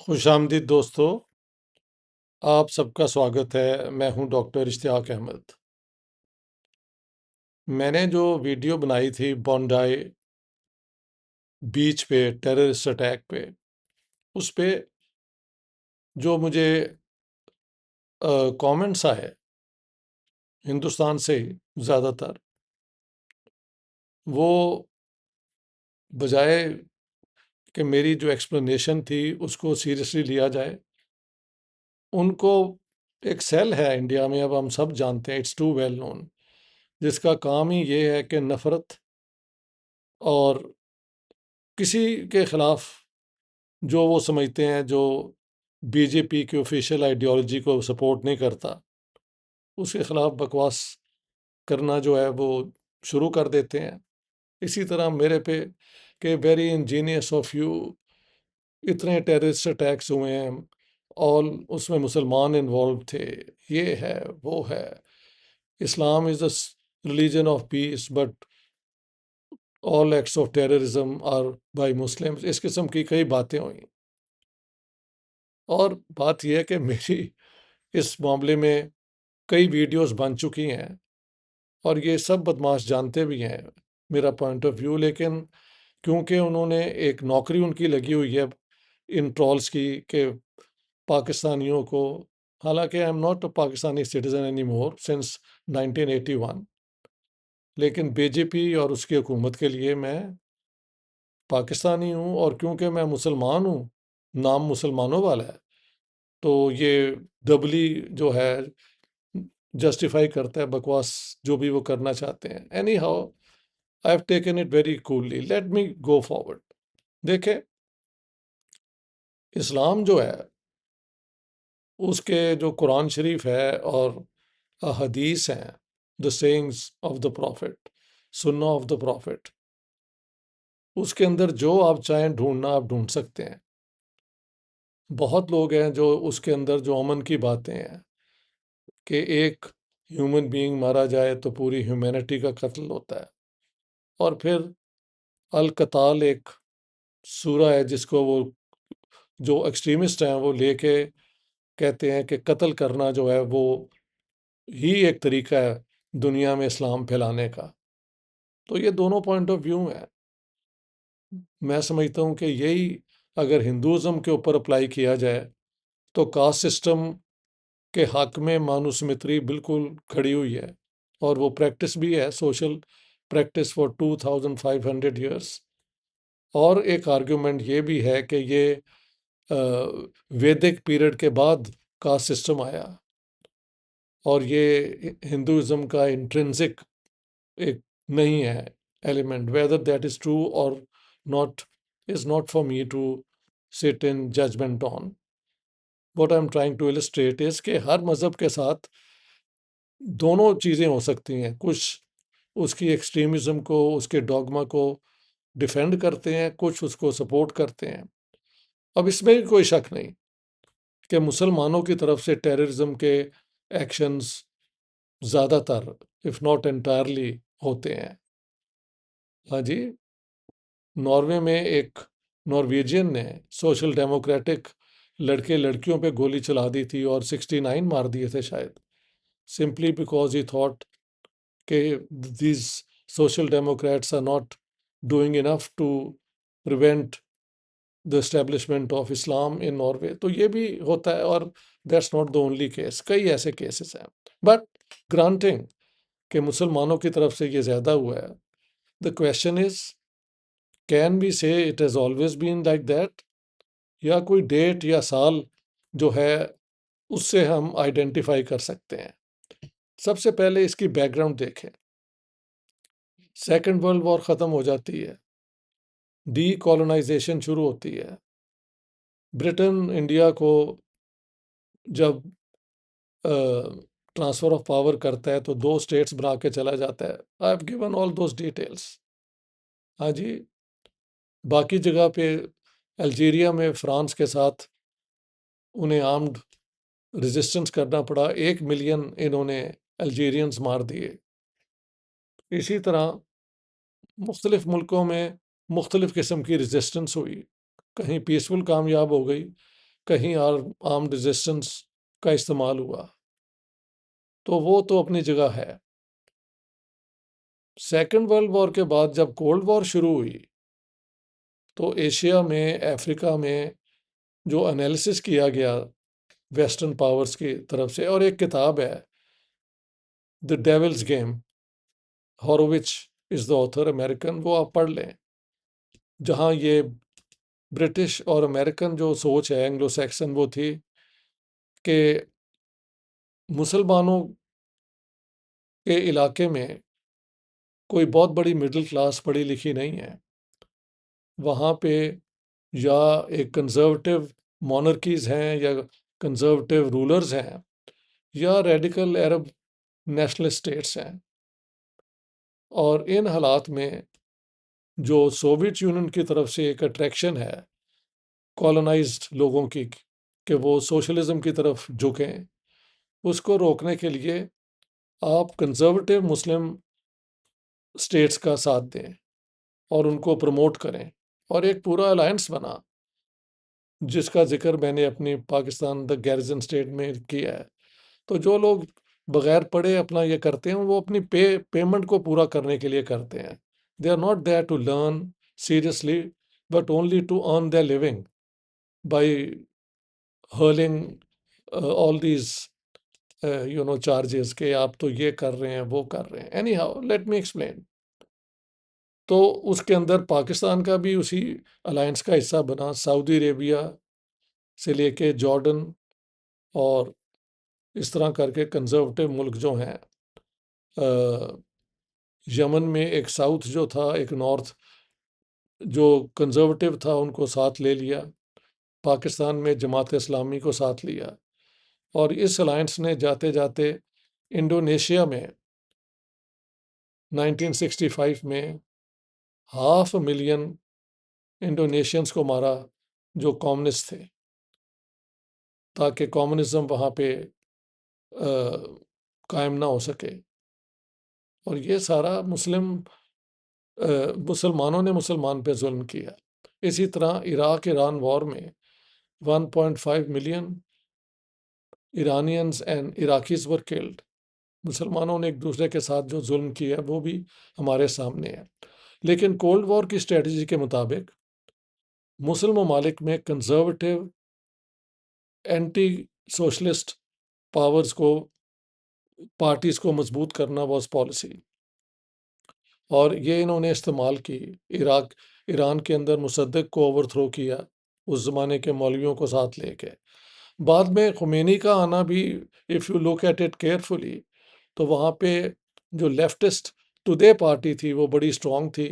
خوش آمدید دوستو، آپ سب کا سواگت ہے۔ میں ہوں ڈاکٹر اشتیاق احمد۔ میں نے جو ویڈیو بنائی تھی بونڈائی بیچ پہ ٹیررسٹ اٹیک پہ، اس پہ جو مجھے کامنٹس آئے ہندوستان سے ہی زیادہ تر، وہ بجائے کہ میری جو ایکسپلینیشن تھی اس کو سیریسلی لیا جائے، ان کو ایک سیل ہے انڈیا میں، اب ہم سب جانتے ہیں، اٹس ٹو ویل نون، جس کا کام ہی یہ ہے کہ نفرت اور کسی کے خلاف جو وہ سمجھتے ہیں جو بی جے پی کی آفیشیل آئیڈیالوجی کو سپورٹ نہیں کرتا، اس کے خلاف بکواس کرنا جو ہے وہ شروع کر دیتے ہیں۔ اسی طرح میرے پہ کہ ویری انجینئس آف یو، اتنے ٹیررسٹ اٹیکس ہوئے ہیں، اور اس میں مسلمان انوالو تھے، یہ ہے وہ ہے، Islam is a religion of peace but all acts of terrorism are by Muslim, اس قسم کی کئی باتیں ہوئیں۔ اور بات یہ ہے کہ میری اس معاملے میں کئی ویڈیوز بن چکی ہیں، اور یہ سب بدماش جانتے بھی ہیں میرا پوائنٹ آف ویو، لیکن کیونکہ انہوں نے ایک نوکری ان کی لگی ہوئی ہے ان ٹرولز کی کہ پاکستانیوں کو، حالانکہ آئی am not a Pakistani citizen any more since 1981، لیکن بی جے پی اور اس کی حکومت کے لیے میں پاکستانی ہوں، اور کیونکہ میں مسلمان ہوں، نام مسلمانوں والا ہے، تو یہ ڈبلی جو ہے جسٹیفائی کرتا ہے بکواس جو بھی وہ کرنا چاہتے ہیں۔ Anyhow I have taken it very coolly, let me go forward. دیکھیں، اسلام جو ہے اس کے جو قرآن شریف ہے اور حدیث ہیں، دا سیئنگس آف دا پروفٹ، سنہ آف دا پروفٹ، اس کے اندر جو آپ چاہیں ڈھونڈنا آپ ڈھونڈ سکتے ہیں۔ بہت لوگ ہیں جو اس کے اندر جو امن کی باتیں ہیں کہ ایک ہیومن بینگ مارا جائے تو پوری ہیومینٹی کا قتل ہوتا ہے، اور پھر القتال ایک سورہ ہے جس کو وہ جو ایکسٹریمسٹ ہیں وہ لے کے کہتے ہیں کہ قتل کرنا جو ہے وہ ہی ایک طریقہ ہے دنیا میں اسلام پھیلانے کا۔ تو یہ دونوں پوائنٹ آف ویو ہیں۔ میں سمجھتا ہوں کہ یہی اگر ہندوازم کے اوپر اپلائی کیا جائے تو کاسٹ سسٹم کے حق میں مانوسمتری بالکل کھڑی ہوئی ہے، اور وہ پریکٹس بھی ہے، سوشل پریکٹس فار 2500 ایئرس۔ اور ایک آرگیومنٹ یہ بھی ہے کہ یہ ویدک پیریڈ کے بعد کاسٹ سسٹم آیا، اور یہ ہندوازم کا انٹرنسک ایک نہیں ہے element, whether that is true اور not is not for me to sit in judgment on. What I am trying to illustrate is کہ ہر مذہب کے ساتھ دونوں چیزیں ہو سکتی ہیں، کچھ اس کی ایکسٹریمزم کو، اس کے ڈوگما کو ڈیفینڈ کرتے ہیں، کچھ اس کو سپورٹ کرتے ہیں۔ اب اس میں کوئی شک نہیں کہ مسلمانوں کی طرف سے ٹیررزم کے ایکشنز زیادہ تر اف ناٹ انٹائرلی ہوتے ہیں۔ ہاں جی، ناروے میں ایک نارویجین نے سوشل ڈیموکریٹک لڑکے لڑکیوں پہ گولی چلا دی تھی، اور 69 مار دیے تھے شاید، سمپلی بیکاز ہی تھاٹ کہ these social democrats are not doing enough to prevent the establishment of Islam in Norway. تو یہ بھی ہوتا ہے، اور that's not the only case, کئی ایسے کیسز ہیں۔ بٹ گرانٹنگ کہ مسلمانوں کی طرف سے یہ زیادہ ہوا ہے، دا کویشچن از کین وی سے it has always been like that, یا کوئی ڈیٹ یا سال جو ہے اس سے ہم آئیڈینٹیفائی کر سکتے ہیں۔ سب سے پہلے اس کی بیک گراؤنڈ دیکھیں۔ سیکنڈ ورلڈ وار ختم ہو جاتی ہے، ڈی کالونائزیشن شروع ہوتی ہے، برٹن انڈیا کو جب ٹرانسفر آف پاور کرتا ہے تو 2 اسٹیٹس بنا کے چلا جاتا ہے۔ I have given all those details. ہاں جی، باقی جگہ پہ الجیریا میں فرانس کے ساتھ انہیں آرمڈ ریزسٹنس کرنا پڑا، 1 ملین انہوں نے الجیرینز مار دیے۔ اسی طرح مختلف ملکوں میں مختلف قسم کی ریزسٹنس ہوئی، کہیں پیسفل کامیاب ہو گئی، کہیں آرمڈ ریزسٹنس کا استعمال ہوا، تو وہ تو اپنی جگہ ہے۔ سیکنڈ ورلڈ وار کے بعد جب کولڈ وار شروع ہوئی تو ایشیا میں، افریقہ میں جو انالیسس کیا گیا ویسٹرن پاورز کی طرف سے، اور ایک کتاب ہے the devil's game, Horowitz is the author, American, وہ آپ پڑھ لیں، جہاں یہ برٹش اور امریکن جو سوچ ہے اینگلو سیکسن وہ تھی کہ مسلمانوں کے علاقے میں کوئی بہت بڑی مڈل کلاس پڑھی لکھی نہیں ہے، وہاں پہ یا ایک کنزرویٹو مونرکیز ہیں یا کنزرویٹو رولرز ہیں یا ریڈیکل عرب نیشنل اسٹیٹس ہیں، اور ان حالات میں جو سوویت یونین کی طرف سے ایک اٹریکشن ہے کالونائزڈ لوگوں کی کہ وہ سوشلزم کی طرف جھکیں، اس کو روکنے کے لیے آپ کنزرویٹو مسلم اسٹیٹس کا ساتھ دیں اور ان کو پروموٹ کریں، اور ایک پورا الائنس بنا جس کا ذکر میں نے اپنی پاکستان دا گیرزن اسٹیٹ میں کیا ہے۔ تو جو لوگ بغیر پڑھے اپنا یہ کرتے ہیں وہ اپنی پیمنٹ کو پورا کرنے کے لیے کرتے ہیں، they are not there to learn seriously but only to earn their living by hurling all these charges کہ آپ تو یہ کر رہے ہیں وہ کر رہے ہیں۔ Any how let me explain. تو اس کے اندر پاکستان کا بھی اسی الائنس کا حصہ بنا، سعودی عربیہ سے لے کے جارڈن، اور اس طرح کر کے کنزرویٹو ملک جو ہیں، یمن میں ایک ساؤتھ جو تھا، ایک نارتھ جو کنزرویٹو تھا، ان کو ساتھ لے لیا، پاکستان میں جماعت اسلامی کو ساتھ لیا، اور اس الائنس نے جاتے جاتے انڈونیشیا میں 1965 میں 500,000 انڈونیشینس کو مارا جو کامونسٹ تھے، تاکہ کامونزم وہاں پہ قائم نہ ہو سکے۔ اور یہ سارا مسلمانوں نے مسلمان پہ ظلم کیا۔ اسی طرح عراق ایران وار میں 1.5 ملین ایرانینز اینڈ عراقیز ور کلڈ۔ مسلمانوں نے ایک دوسرے کے ساتھ جو ظلم کیا ہے وہ بھی ہمارے سامنے ہے۔ لیکن کولڈ وار کی اسٹریٹجی کے مطابق مسلم ممالک میں کنزرویٹو اینٹی سوشلسٹ پارٹیز کو مضبوط کرنا واز پالیسی، اور یہ انہوں نے استعمال کی۔ ایران کے اندر مصدق کو اوور تھرو کیا، اس زمانے کے مولویوں کو ساتھ لے کے۔ بعد میں خمینی کا آنا بھی، if you look at it carefully, تو وہاں پہ جو لیفٹسٹ ٹوڈے پارٹی تھی وہ بڑی اسٹرانگ تھی،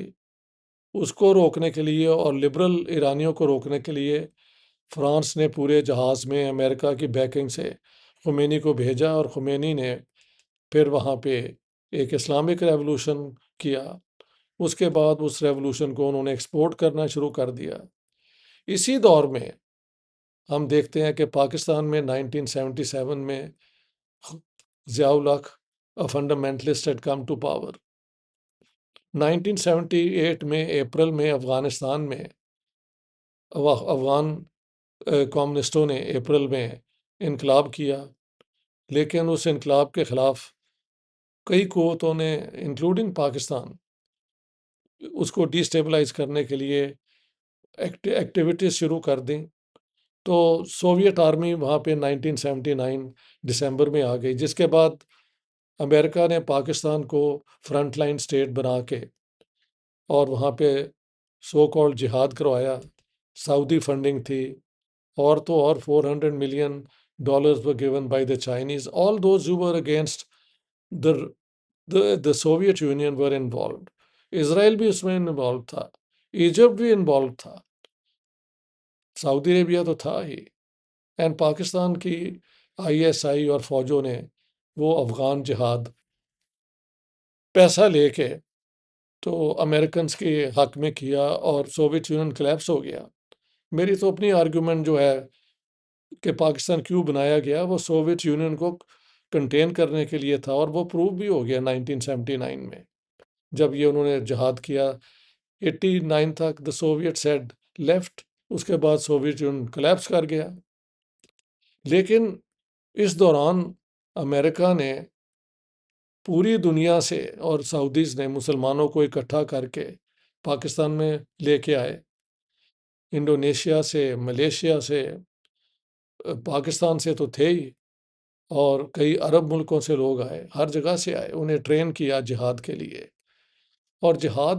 اس کو روکنے کے لیے اور لبرل ایرانیوں کو روکنے کے لیے فرانس نے پورے جہاز میں امریکہ کی بیکنگ سے خمینی کو بھیجا، اور خمینی نے پھر وہاں پہ ایک اسلامک ریولوشن کیا۔ اس کے بعد اس ریولوشن کو انہوں نے ایکسپورٹ کرنا شروع کر دیا۔ اسی دور میں ہم دیکھتے ہیں کہ پاکستان میں 1977 میں Zia ul-Haq fundamentalist had come to power. 1978 میں اپریل میں افغانستان میں افغان کمیونسٹوں نے اپریل میں انقلاب کیا، لیکن اس انقلاب کے خلاف کئی قوتوں نے انکلوڈنگ پاکستان اس کو ڈی اسٹیبلائز کرنے کے لیے ایکٹیویٹیز شروع کر دیں۔ تو سوویت آرمی وہاں پہ 1979 دسمبر میں آ گئی، جس کے بعد امریکہ نے پاکستان کو فرنٹ لائن اسٹیٹ بنا کے اور وہاں پہ سو کالڈ جہاد کروایا، سعودی فنڈنگ تھی، اور تو اور $400 million were given by the Chinese. All those who were against the Soviet Union were involved. اسرائیل بھی اس میں انوالو تھا، ایجپٹ بھی انوالو تھا، سعودی عربیہ تو تھا ہی، اینڈ پاکستان کی ISI اور فوجوں نے وہ افغان جہاد پیسہ لے کے تو امریکنز کے حق میں کیا، اور سوویت یونین کلیپس ہو گیا۔ میری تو اپنی آرگیومنٹ جو ہے کہ پاکستان کیوں بنایا گیا، وہ سوویت یونین کو کنٹین کرنے کے لیے تھا، اور وہ پروو بھی ہو گیا 1979 میں جب یہ انہوں نے جہاد کیا۔ 89 تک دا سوویٹ سیڈ لیفٹ، اس کے بعد سوویت یونین کلیپس کر گیا۔ لیکن اس دوران امریکہ نے پوری دنیا سے اور سعودیز نے مسلمانوں کو اکٹھا کر کے پاکستان میں لے کے آئے، انڈونیشیا سے، ملیشیا سے، پاکستان سے تو تھے ہی، اور کئی عرب ملکوں سے لوگ آئے، ہر جگہ سے آئے، انہیں ٹرین کیا جہاد کے لیے۔ اور جہاد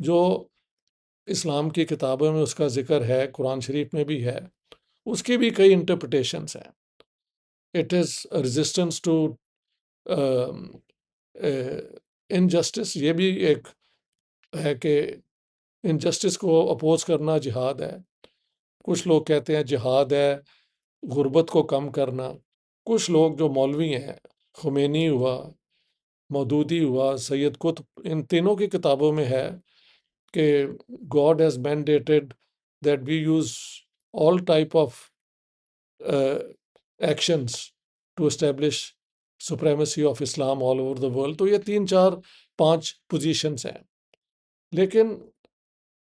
جو اسلام کی کتابوں میں اس کا ذکر ہے، قرآن شریف میں بھی ہے، اس کی بھی کئی انٹرپریٹیشنس ہیں۔ It is resistance to injustice, یہ بھی ایک ہے کہ انجسٹس کو اپوز کرنا جہاد ہے۔ کچھ لوگ کہتے ہیں جہاد ہے غربت کو کم کرنا۔ کچھ لوگ جو مولوی ہیں، خمینی ہوا، مودودی ہوا، سید قطب، ان تینوں کی کتابوں میں ہے کہ God has mandated that we use all type of actions to establish supremacy of Islam all over the world. تو یہ 3 4 5 پوزیشنس ہیں، لیکن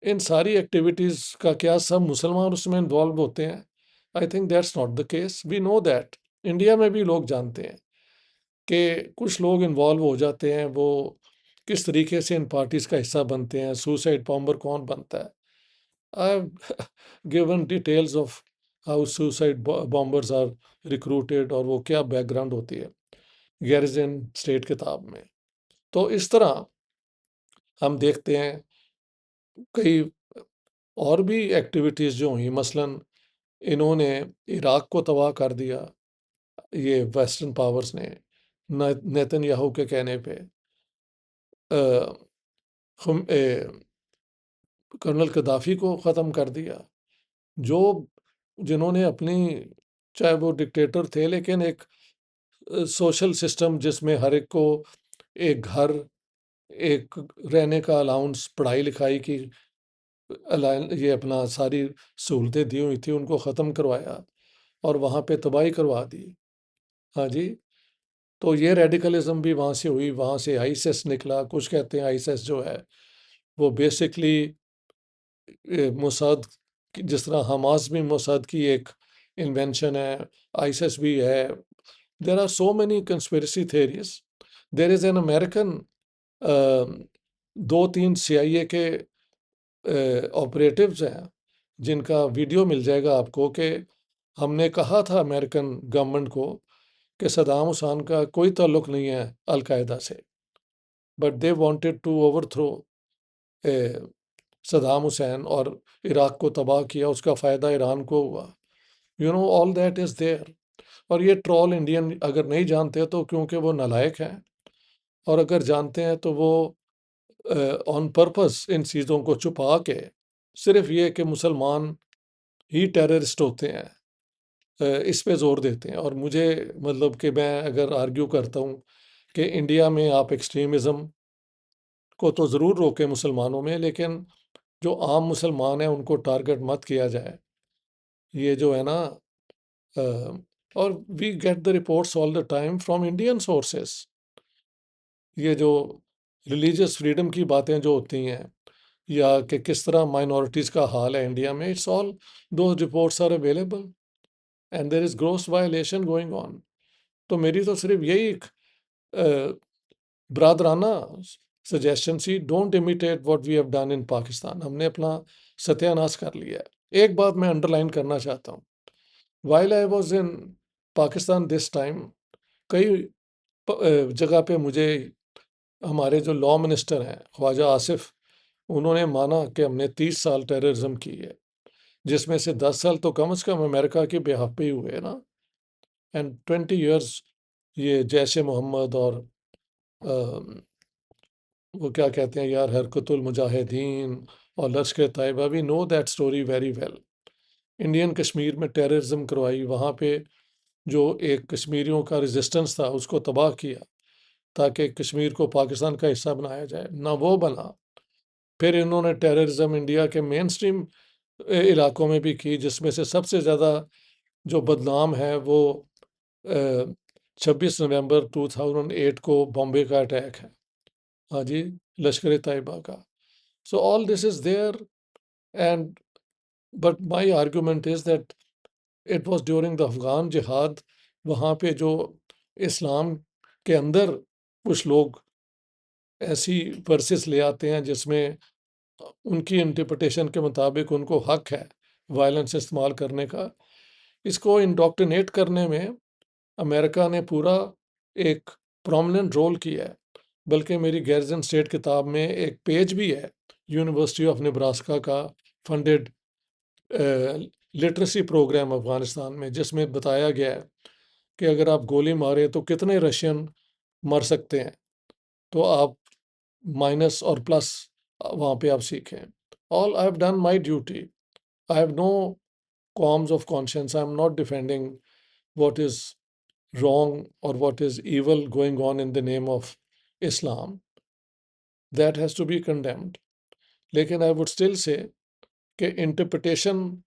ان ساری ایکٹیویٹیز کا کیا سب مسلمان اس میں انوالو ہوتے ہیں؟ I think that's not the case. We know that India میں بھی لوگ جانتے ہیں کہ کچھ لوگ انوالو ہو جاتے ہیں، وہ کس طریقے سے ان پارٹیز کا حصہ بنتے ہیں، سوسائڈ بامبر کون بنتا ہے۔ I have given details of how suicide bombers are recruited, اور وہ کیا بیک گراؤنڈ ہوتی ہے، گیریزن اسٹیٹ کتاب میں۔ تو اس طرح ہم دیکھتے ہیں کئی اور بھی ایکٹیویٹیز جو ہوئیں، مثلاً انہوں نے عراق کو تباہ کر دیا، یہ ویسٹرن پاورز نے نیتن یاہو کے کہنے پہ۔ کرنل قذافی کو ختم کر دیا، جنہوں نے اپنی، چاہے وہ ڈکٹیٹر تھے، لیکن ایک سوشل سسٹم جس میں ہر ایک کو ایک گھر، ایک رہنے کا الاؤنس، پڑھائی لکھائی کی یہ اپنا ساری سہولتیں دی ہوئی تھی، ان کو ختم کروایا اور وہاں پہ تباہی کروا دی۔ ہاں جی، تو یہ ریڈیکلزم بھی وہاں سے ہوئی، وہاں سے آئیسس نکلا۔ کچھ کہتے ہیں آئیسس جو ہے وہ بیسکلی موساد، جس طرح حماس بھی موساد کی ایک انوینشن ہے، آئیسس بھی ہے۔ There are so many conspiracy theories. There is an American 2 3 CIA کے آپریٹیوز ہیں جن کا ویڈیو مل جائے گا آپ کو، کہ ہم نے کہا تھا امریکن گورنمنٹ کو کہ صدام حسین کا کوئی تعلق نہیں ہے القاعدہ سے، but they wanted to overthrow Saddam Hussein, اور عراق کو تباہ کیا، اس کا فائدہ ایران کو ہوا۔ You know all that is there. اور یہ ٹرول انڈین اگر نہیں جانتے تو کیونکہ وہ نالائق ہیں، اور اگر جانتے ہیں تو وہ آن پرپس ان چیزوں کو چھپا کے صرف یہ کہ مسلمان ہی ٹیررسٹ ہوتے ہیں، اس پہ زور دیتے ہیں۔ اور مجھے مطلب کہ میں اگر آرگیو کرتا ہوں کہ انڈیا میں آپ ایکسٹریمزم کو تو ضرور روکیں مسلمانوں میں، لیکن جو عام مسلمان ہیں ان کو ٹارگٹ مت کیا جائے۔ یہ جو ہے نا، اور we get the reports all the time from Indian sources, یہ جو ریلیجیس فریڈم کی باتیں جو ہوتی ہیں، یا کہ کس طرح مائنورٹیز کا حال ہے انڈیا میں، it's all those reports are available and there is gross violation going on. تو میری تو صرف یہی ایک برادرانہ suggestion see, don't imitate what we have done in Pakistan. ہم نے اپنا ستیہ ناش کر لیا ہے۔ ایک بات میں انڈر لائن کرنا چاہتا ہوں، while I was in Pakistan this time, کئی جگہ پہ مجھے ہمارے جو لا منسٹر ہیں خواجہ آصف، انہوں نے مانا کہ ہم نے 30 سال ٹیررزم کی ہے، جس میں سے 10 سال تو کم از کم امریکہ کے بے حق پہ ہی ہوئے نا، اینڈ 20 ایئرس یہ جیش محمد اور وہ کیا کہتے ہیں یار، حرکت المجاہدین اور Lashkar Taiba, we know that story very well. Indian Kashmir میں ٹیررزم کروائی، وہاں پہ جو ایک کشمیریوں کا ریزسٹنس تھا اس کو تباہ کیا تاکہ کشمیر کو پاکستان کا حصہ بنایا جائے، نہ وہ بنا۔ پھر انہوں نے ٹیررزم انڈیا کے مین سٹریم علاقوں میں بھی کی، جس میں سے سب سے زیادہ جو بدنام ہے وہ 26 نومبر 2008 کو بامبے کا اٹیک ہے، ہاں جی، لشکر طیبہ کا۔ So all this is there, and but my argument is that it was during the Afghan jihad. وہاں پہ جو اسلام کے اندر کچھ لوگ ایسی ورسز لے آتے ہیں جس میں ان کی انٹرپریٹیشن کے مطابق ان کو حق ہے وائلنس استعمال کرنے کا. اس کو انڈوکٹرینیٹ کرنے میں امریکہ نے پورا ایک پرومیننٹ رول کیا ہے. بلکہ میری گیرزن اسٹیٹ کتاب میں ایک پیج بھی ہے یونیورسٹی آف نبراسکا کا فنڈڈ لٹریسی پروگرام افغانستان میں، جس میں بتایا گیا ہے کہ اگر آپ گولی مارے تو کتنے رشین مر سکتے ہیں. تو آپ مائنس اور پلس وہاں پہ آپ سیکھیں. All I have done my duty. I have no qualms of conscience. I'm not defending what is wrong or what is evil going on in the name of Islam. That has to be condemned. لیکن I would still say کہ interpretation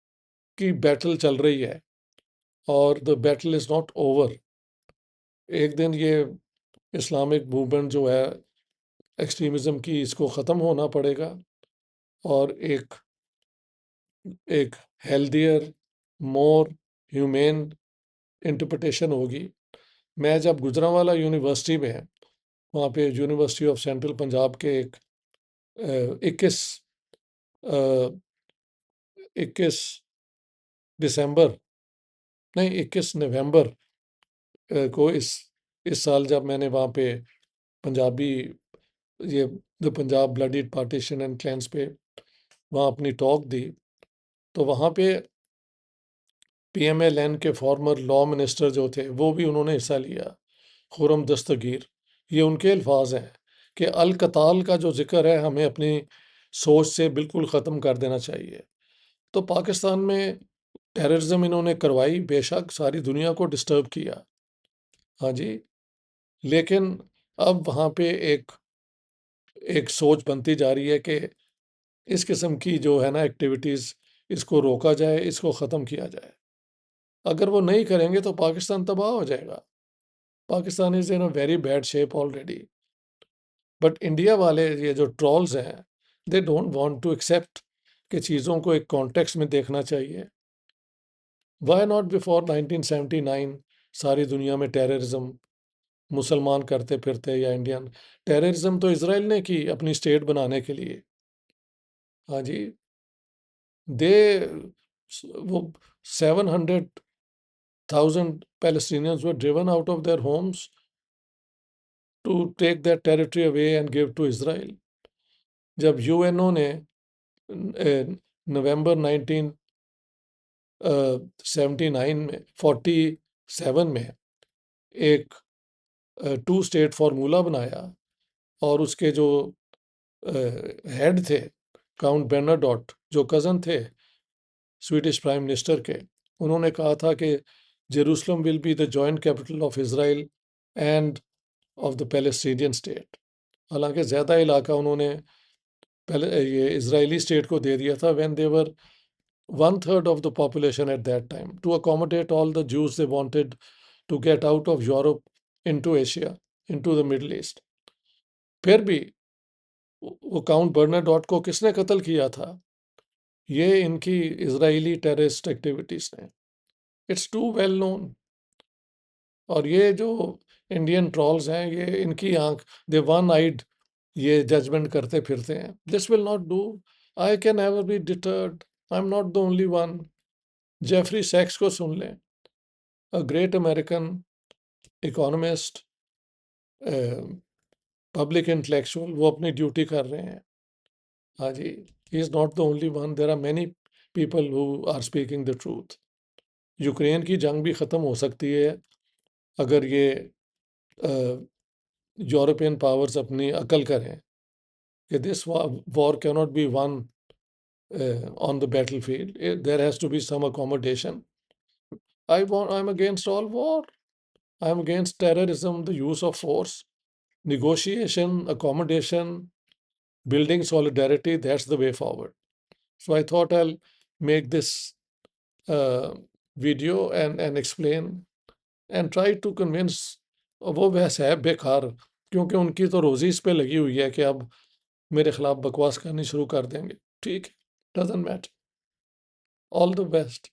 کی battle چل رہی ہے اور the battle is not over. ایک دن یہ Islamic movement جو ہے ایکسٹریمزم کی، اس کو ختم ہونا پڑے گا اور ایک ہیلدیئر مور ہیومین انٹرپریٹیشن ہوگی. میں جب گجرانوالہ یونیورسٹی میں، وہاں پہ یونیورسٹی آف سینٹرل پنجاب کے ایک 21 دسمبر نہیں 21 نومبر کو اس سال جب میں نے وہاں پہ پنجابی یہ the Punjab bloodied partition and cleanse پہ وہاں اپنی ٹاک دی، تو وہاں پہ پی ایم ایل این کے فارمر لا منسٹر جو تھے وہ بھی انہوں نے حصہ لیا، خرم دستگیر. یہ ان کے الفاظ ہیں کہ القتال کا جو ذکر ہے ہمیں اپنی سوچ سے بالکل ختم کر دینا چاہیے. تو پاکستان میں ٹیررزم انہوں نے کروائی، بے شک ساری دنیا کو ڈسٹرب کیا، ہاں جی. لیکن اب وہاں پہ ایک سوچ بنتی جا رہی ہے کہ اس قسم کی جو ہے نا ایکٹیویٹیز، اس کو روکا جائے، اس کو ختم کیا جائے. اگر وہ نہیں کریں گے تو پاکستان تباہ ہو جائے گا. Pakistan is in a very bad shape already. But India والے یہ جو ٹرولز ہیں، they don't want to accept کہ چیزوں کو ایک کانٹیکس میں دیکھنا چاہیے. وائی ناٹ بفور 1979 ساری دنیا میں ٹیررزم مسلمان کرتے پھرتے یا انڈین؟ ٹیررزم تو اسرائیل نے کی اپنی اسٹیٹ بنانے کے لیے، ہاں جی. دے وہ 700,000 Palestinians were driven out of their homes to take that territory away and give to Israel. جب یو این او نے نومبر 1979 میں 47 میں ایک 2 اسٹیٹ فارمولا بنایا، اور اس کے جو ہیڈ تھے کاؤنٹ برناڈوٹ، جو کزن تھے سویڈش پرائم منسٹر کے، انہوں نے کہا تھا کہ Jerusalem will be the joint capital of Israel and of the Palestinian state. حالانکہ زیادہ علاقہ انہوں نے یہ اسرائیلی اسٹیٹ کو دے دیا تھا when they were 1/3 of the population at that time, to accommodate all the Jews they wanted to get out of Europe into Asia, into the Middle East. پھر بھی وہ کاؤنٹ برناڈوٹ کو کس نے قتل کیا تھا؟ یہ ان کی اسرائیلی ٹیررسٹ ایکٹیویٹیز نے. It's too well known. اور یہ جو انڈین ٹرولز ہیں، یہ ان کی آنکھ دے ون آئیڈ یہ ججمنٹ کرتے پھرتے ہیں. This will not do. I can never be deterred. I am not the only one. Jeffrey سیکس کو سن لیں، a great American economist, public intellectual, وہ اپنی ڈیوٹی کر رہے ہیں، ہاں جی. He is not the only one. There are many people who are speaking the truth. Ukraine کی جنگ بھی ختم ہو سکتی ہے اگر یہ یورپین پاورز اپنی عقل کریں کہ دس وار کی not be won on the battlefield. There has to be some accommodation. I am against all war. I am against terrorism, the use of force, negotiation, accommodation, building solidarity. That's the way forward. So I thought I'll make this video and explain and try to convince. وہ بحث ہے بیکار، کیونکہ ان کی تو روزی اس پہ لگی ہوئی ہے کہ اب میرے خلاف بکواس کرنی شروع کر دیں گے. ٹھیک ہے، doesn't matter. All the best.